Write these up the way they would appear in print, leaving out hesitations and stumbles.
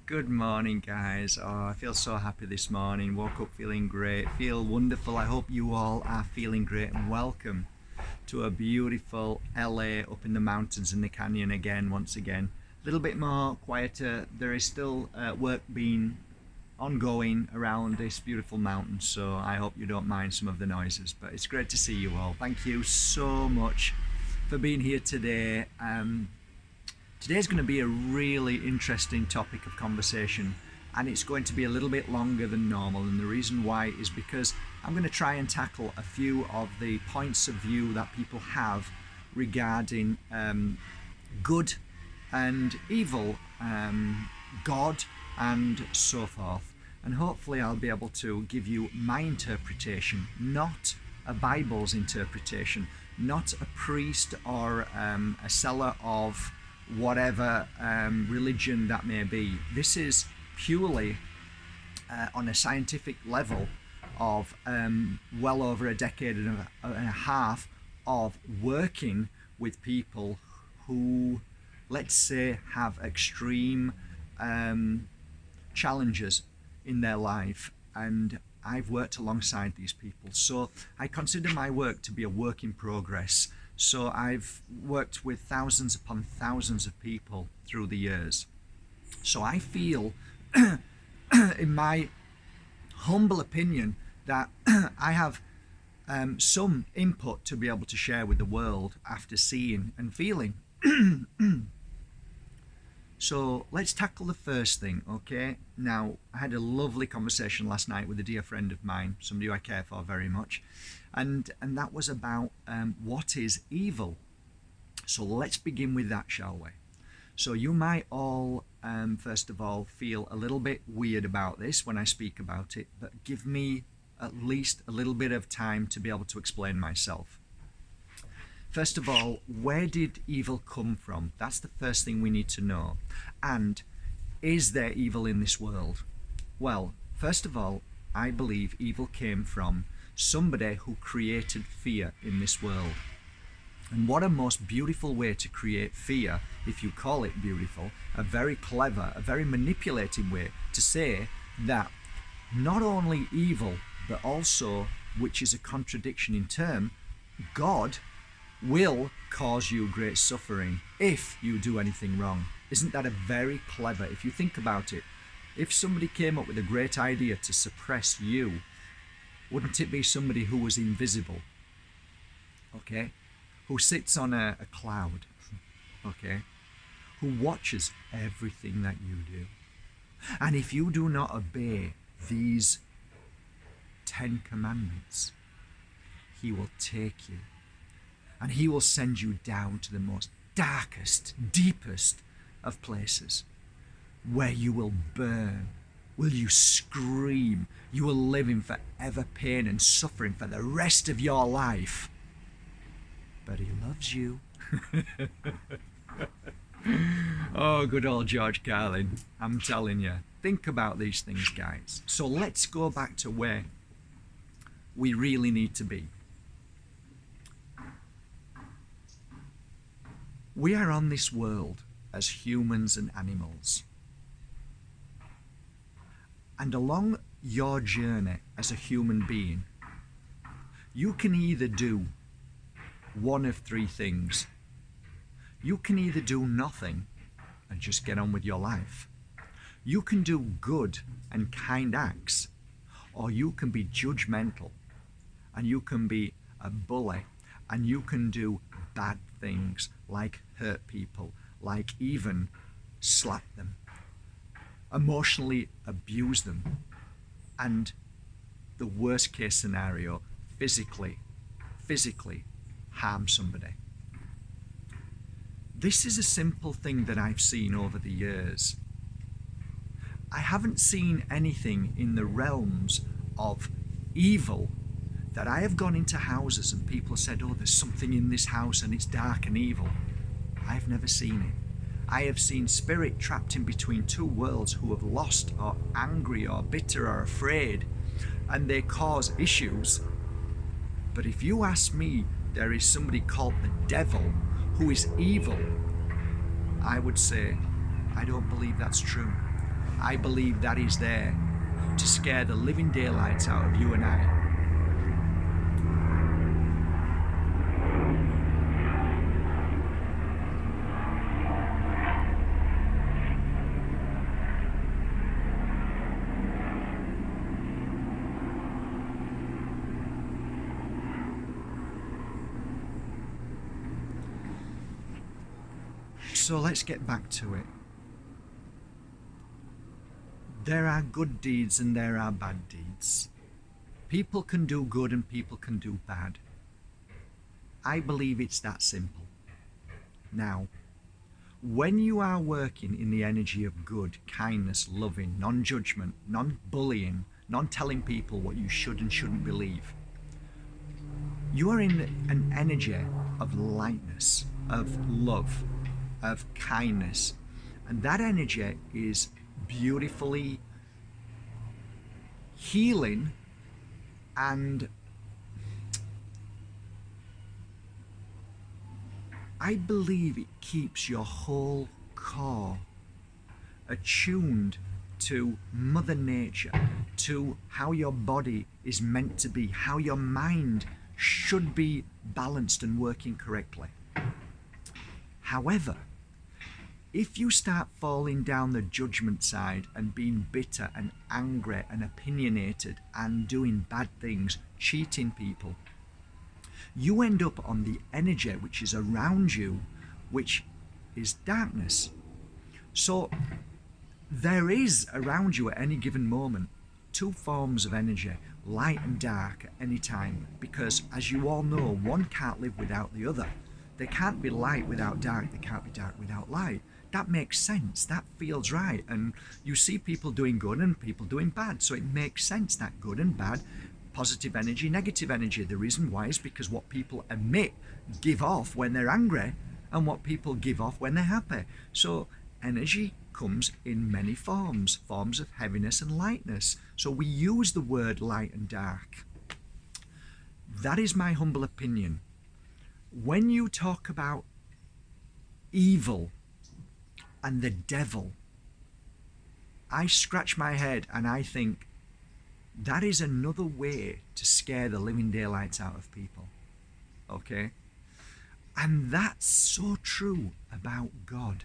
Good morning, guys. I feel so happy this morning. Woke up feeling great, feel wonderful. I hope you all are feeling great, and welcome to a beautiful LA up in the mountains in the canyon again, once again. A little bit more quieter. There is still work being ongoing around this beautiful mountain, so I hope you don't mind some of the noises, but it's great to see you all. Thank you so much for being here today. Today's going to be a really interesting topic of conversation, and it's going to be a little bit longer than normal, and the reason why is because I'm going to try and tackle a few of the points of view that people have regarding good and evil, God and so forth, and hopefully I'll be able to give you my interpretation, not a Bible's interpretation, not a priest or a seller of whatever religion that may be. This is purely on a scientific level of well over a decade and a half of working with people who, let's say, have extreme challenges in their life, and I've worked alongside these people, so I consider my work to be a work in progress. So I've worked with thousands upon thousands of people through the years. So I feel, in my humble opinion, that I have some input to be able to share with the world after seeing and feeling. So let's tackle the first thing, okay? Now, I had a lovely conversation last night with a dear friend of mine, somebody who I care for very much, and that was about what is evil. So let's begin with that, shall we? So you might all, first of all, feel a little bit weird about this when I speak about it, but give me at least a little bit of time to be able to explain myself. First of all, where did evil come from? That's the first thing we need to know. And is there evil in this world? Well, first of all, I believe evil came from somebody who created fear in this world. And what a most beautiful way to create fear, if you call it beautiful, a very clever, a very manipulating way to say that not only evil, but also, which is a contradiction in term, God will cause you great suffering if you do anything wrong. Isn't that a very clever, if you think about it, if somebody came up with a great idea to suppress you, wouldn't it be somebody who was invisible, okay, who sits on a cloud, okay, who watches everything that you do, and if you do not obey these 10 commandments, he will take you and he will send you down to the most darkest, deepest of places where you will burn, will you scream, you will live in forever pain and suffering for the rest of your life. But he loves you. Oh, good old George Carlin. I'm telling you, think about these things, guys. So let's go back to where we really need to be. We are on this world as humans and animals. And along your journey as a human being, you can either do one of three things. You can either do nothing and just get on with your life. You can do good and kind acts, or you can be judgmental, and you can be a bully, and you can do bad things like hurt people, like even slap them, emotionally abuse them, and the worst case scenario, physically harm somebody. This is a simple thing that I've seen over the years. I haven't seen anything in the realms of evil that I have gone into houses and people said, oh, there's something in this house and it's dark and evil. I've never seen it. I have seen spirit trapped in between two worlds who have lost or angry or bitter or afraid, and they cause issues. But if you ask me, there is somebody called the devil who is evil, I would say, I don't believe that's true. I believe that is there to scare the living daylights out of you and I. So let's get back to it. There are good deeds and there are bad deeds. People can do good and people can do bad. I believe it's that simple. Now, when you are working in the energy of good, kindness, loving, non-judgment, non-bullying, non-telling people what you should and shouldn't believe, you are in an energy of lightness, of love, of kindness, and that energy is beautifully healing, and I believe it keeps your whole core attuned to Mother Nature, to how your body is meant to be, how your mind should be balanced and working correctly. However, if you start falling down the judgment side and being bitter and angry and opinionated and doing bad things, cheating people, you end up on the energy which is around you, which is darkness. So there is around you at any given moment two forms of energy, light and dark, at any time, because as you all know, one can't live without the other. There can't be light without dark, there can't be dark without light. That makes sense, that feels right, and you see people doing good and people doing bad, so it makes sense that good and bad, positive energy, negative energy. The reason why is because what people emit give off when they're angry and what people give off when they're happy. So energy comes in many forms of heaviness and lightness. So we use the word light and dark. That is my humble opinion. When you talk about evil and the devil, I scratch my head and I think that is another way to scare the living daylights out of people. Okay? And that's so true about God.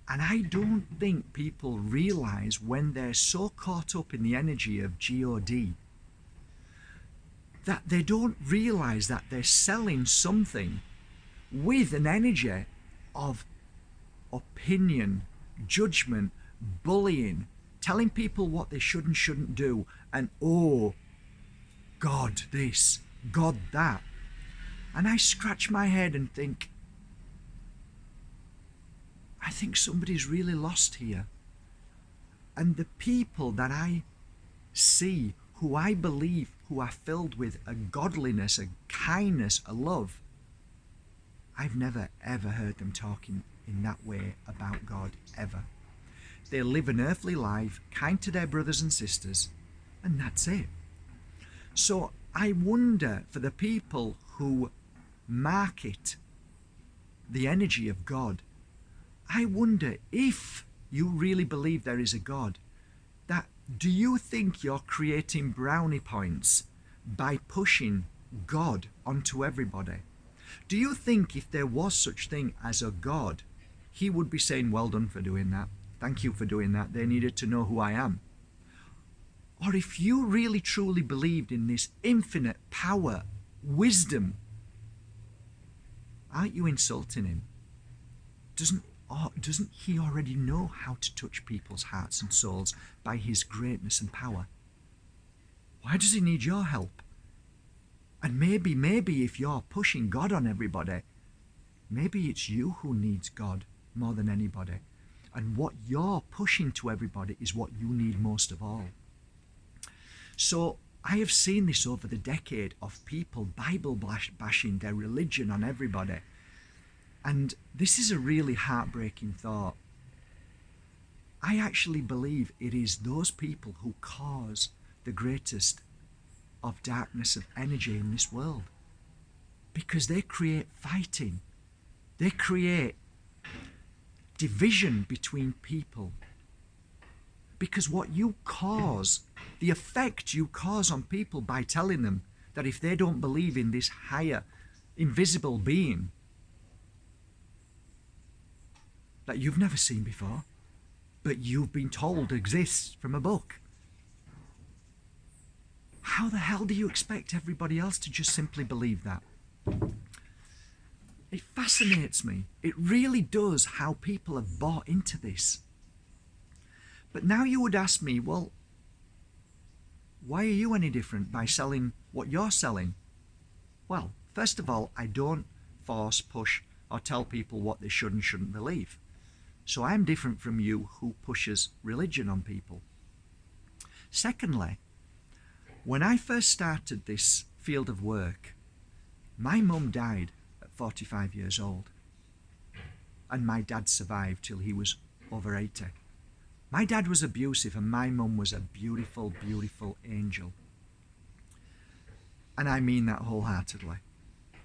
And I don't think people realize when they're so caught up in the energy of God that they don't realize that they're selling something with an energy of opinion, judgment, bullying, telling people what they should and shouldn't do, and oh, God this, God that. And I scratch my head and think, I think somebody's really lost here. And the people that I see, who I believe who are filled with a godliness, a kindness, a love, I've never ever heard them talking in that way about God, ever. They live an earthly life, kind to their brothers and sisters, and that's it. So I wonder, for the people who market the energy of God, I wonder if you really believe there is a God, that do you think you're creating brownie points by pushing God onto everybody? Do you think if there was such thing as a God, he would be saying, well done for doing that, thank you for doing that, they needed to know who I am? Or if you really truly believed in this infinite power, wisdom, aren't you insulting him? Doesn't he already know how to touch people's hearts and souls by his greatness and power? Why does he need your help? And maybe if you're pushing God on everybody, maybe it's you who needs God more than anybody. And what you're pushing to everybody is what you need most of all. So I have seen this over the decade of people Bible bashing their religion on everybody. And this is a really heartbreaking thought. I actually believe it is those people who cause the greatest of darkness of energy in this world, because they create fighting, they create division between people, Because what you cause, the effect you cause on people by telling them that if they don't believe in this higher, invisible being that you've never seen before, but you've been told exists from a book, how the hell do you expect everybody else to just simply believe that? It fascinates me. It really does, how people have bought into this. But now you would ask me, well, why are you any different by selling what you're selling? Well, first of all, I don't force, push, or tell people what they should and shouldn't believe. So I'm different from you who pushes religion on people. Secondly, when I first started this field of work, my mum died at 45 years old, and my dad survived till he was over 80. My dad was abusive, and my mum was a beautiful, beautiful angel. And I mean that wholeheartedly.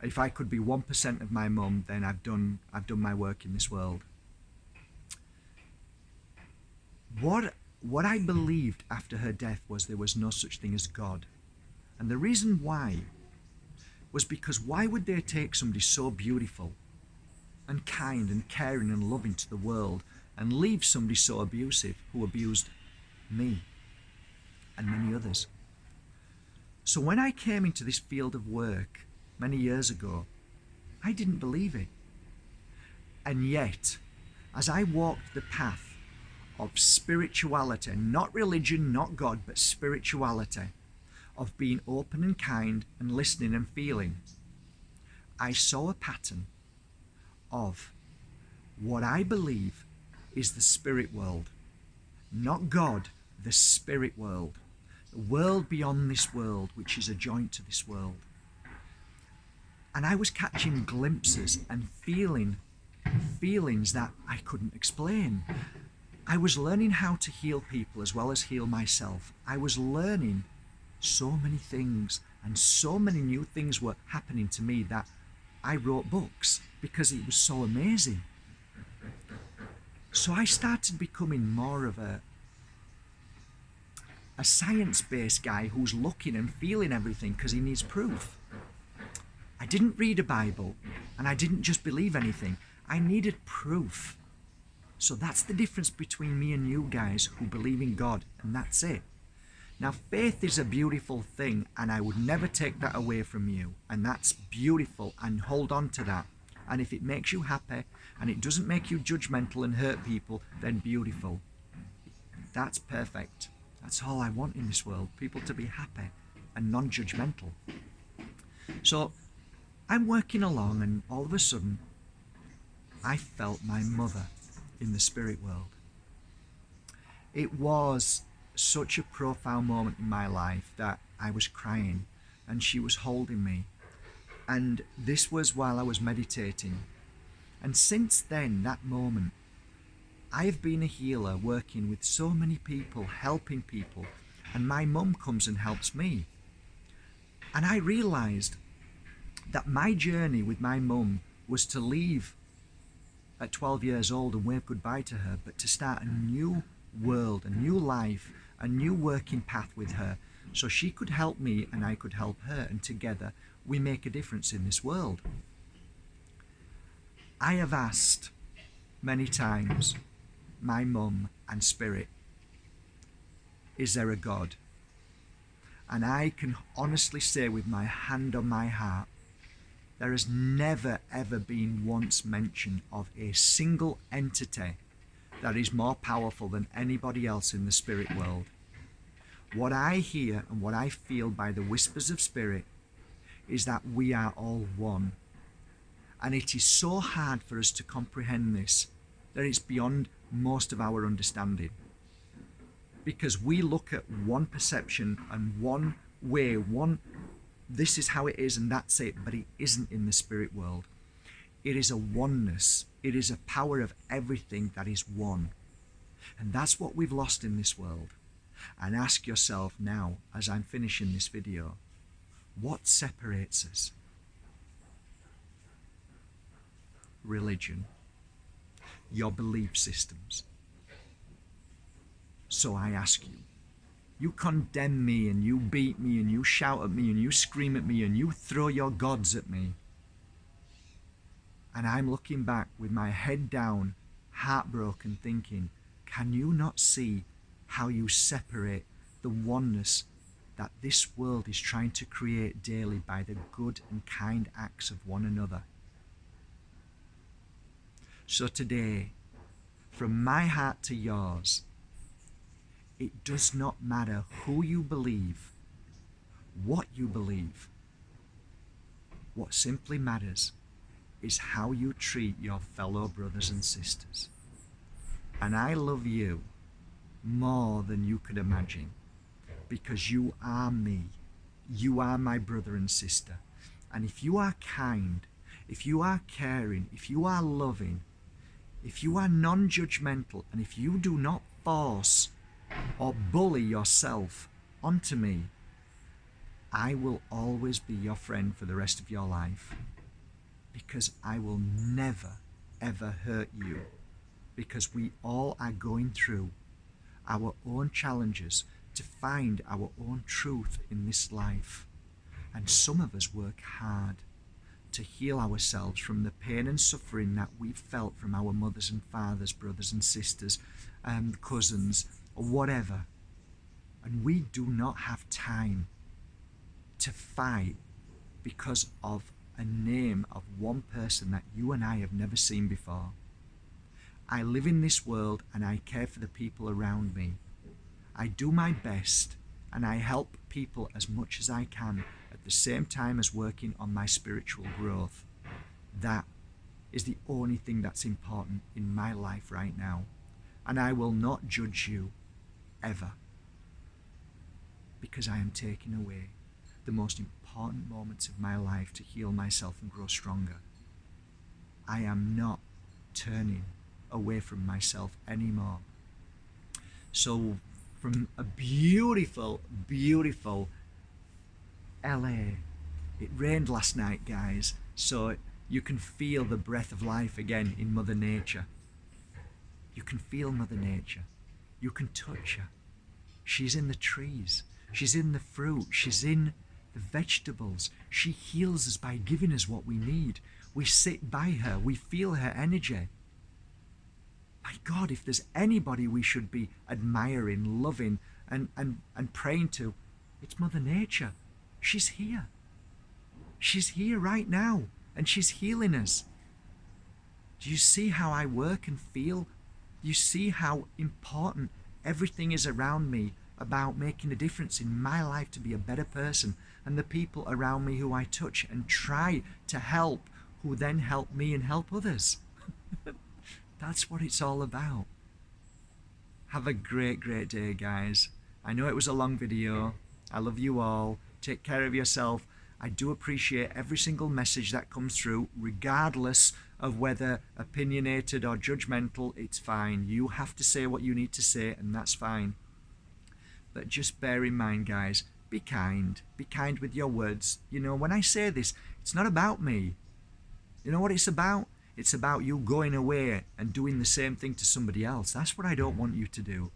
If I could be 1% of my mum, then I've done my work in this world. What I believed after her death was there was no such thing as God. And the reason why was because why would they take somebody so beautiful and kind and caring and loving to the world and leave somebody so abusive who abused me and many others? So when I came into this field of work many years ago, I didn't believe it. And yet, as I walked the path of spirituality, not religion, not God, but spirituality, of being open and kind and listening and feeling, I saw a pattern of what I believe is the spirit world. Not God, the spirit world. The world beyond this world, which is adjoined to this world. And I was catching glimpses and feelings that I couldn't explain. I was learning how to heal people as well as heal myself. I was learning so many things, and so many new things were happening to me that I wrote books because it was so amazing. So I started becoming more of a science-based guy who's looking and feeling everything because he needs proof. I didn't read a Bible, and I didn't just believe anything. I needed proof. So that's the difference between me and you guys who believe in God, and that's it. Now, faith is a beautiful thing, and I would never take that away from you, and that's beautiful, and hold on to that. And if it makes you happy, and it doesn't make you judgmental and hurt people, then beautiful. That's perfect. That's all I want in this world, people to be happy and non-judgmental. So I'm working along, and all of a sudden, I felt my mother in the spirit world. It was such a profound moment in my life that I was crying, and she was holding me. And this was while I was meditating. And since then, that moment, I have been a healer working with so many people, helping people, and my mum comes and helps me. And I realized that my journey with my mum was to leave at 12 years old and wave goodbye to her, but to start a new world, a new life, a new working path with her, so she could help me and I could help her, and together we make a difference in this world. I have asked many times my mum and spirit, is there a God? And I can honestly say with my hand on my heart, there has never ever been once mention of a single entity that is more powerful than anybody else in the spirit world. What I hear and what I feel by the whispers of spirit is that we are all one. And it is so hard for us to comprehend this that it's beyond most of our understanding. Because we look at one perception and one way, this is how it is and that's it, but it isn't in the spirit world. It is a oneness. It is a power of everything that is one. And that's what we've lost in this world. And ask yourself now, as I'm finishing this video, what separates us? Religion. Your belief systems. So I ask you, you condemn me and you beat me and you shout at me and you scream at me and you throw your gods at me. And I'm looking back with my head down, heartbroken, thinking, can you not see how you separate the oneness that this world is trying to create daily by the good and kind acts of one another? So today, from my heart to yours, it does not matter who you believe, what you believe. What simply matters is how you treat your fellow brothers and sisters. And I love you more than you could imagine, because you are me. You are my brother and sister. And if you are kind, if you are caring, if you are loving, if you are non-judgmental, and if you do not force or bully yourself onto me, I will always be your friend for the rest of your life, because I will never, ever hurt you, because we all are going through our own challenges to find our own truth in this life. And some of us work hard to heal ourselves from the pain and suffering that we've felt from our mothers and fathers, brothers and sisters, cousins, or whatever. And we do not have time to fight because of a name of one person that you and I have never seen before. I live in this world and I care for the people around me. I do my best and I help people as much as I can at the same time as working on my spiritual growth. That is the only thing that's important in my life right now. And I will not judge you ever, because I am taking away the most important moments of my life to heal myself and grow stronger. I am not turning away from myself anymore. So from a beautiful, beautiful LA, it rained last night, guys, so you can feel the breath of life again in Mother Nature. You can feel Mother Nature. You can touch her. She's in the trees. She's in the fruit. She's in the vegetables. She heals us by giving us what we need. We sit by her. We feel her energy. My God, if there's anybody we should be admiring, loving, and praying to, it's Mother Nature. She's here. She's here right now, and she's healing us. Do you see how I work and feel? You see how important everything is around me about making a difference in my life to be a better person, and the people around me who I touch and try to help, who then help me and help others. That's what it's all about. Have a great, great day, guys. I know it was a long video. I love you all. Take care of yourself. I do appreciate every single message that comes through, regardless of whether opinionated or judgmental. It's fine. You have to say what you need to say, and that's fine. But just bear in mind, guys, be kind. Be kind with your words. You know, when I say this, it's not about me. You know what it's about? It's about you going away and doing the same thing to somebody else. That's what I don't want you to do.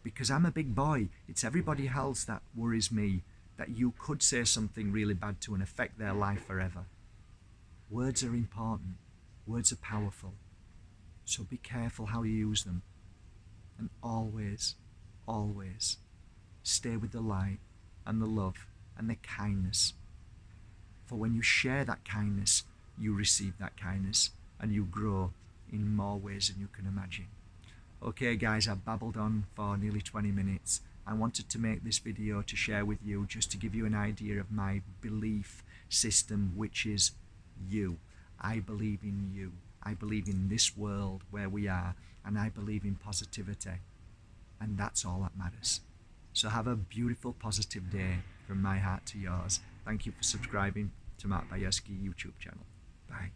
Because I'm a big boy. It's everybody else that worries me, that you could say something really bad to and affect their life forever. Words are important. Words are powerful. So be careful how you use them. And always, always stay with the light and the love and the kindness. For when you share that kindness, you receive that kindness and you grow in more ways than you can imagine. Okay, guys, I've babbled on for nearly 20 minutes. I wanted to make this video to share with you, just to give you an idea of my belief system, which is you. I believe in you. I believe in this world where we are, and I believe in positivity. And that's all that matters. So have a beautiful, positive day from my heart to yours. Thank you for subscribing to Mark Bajerski YouTube channel. Bye.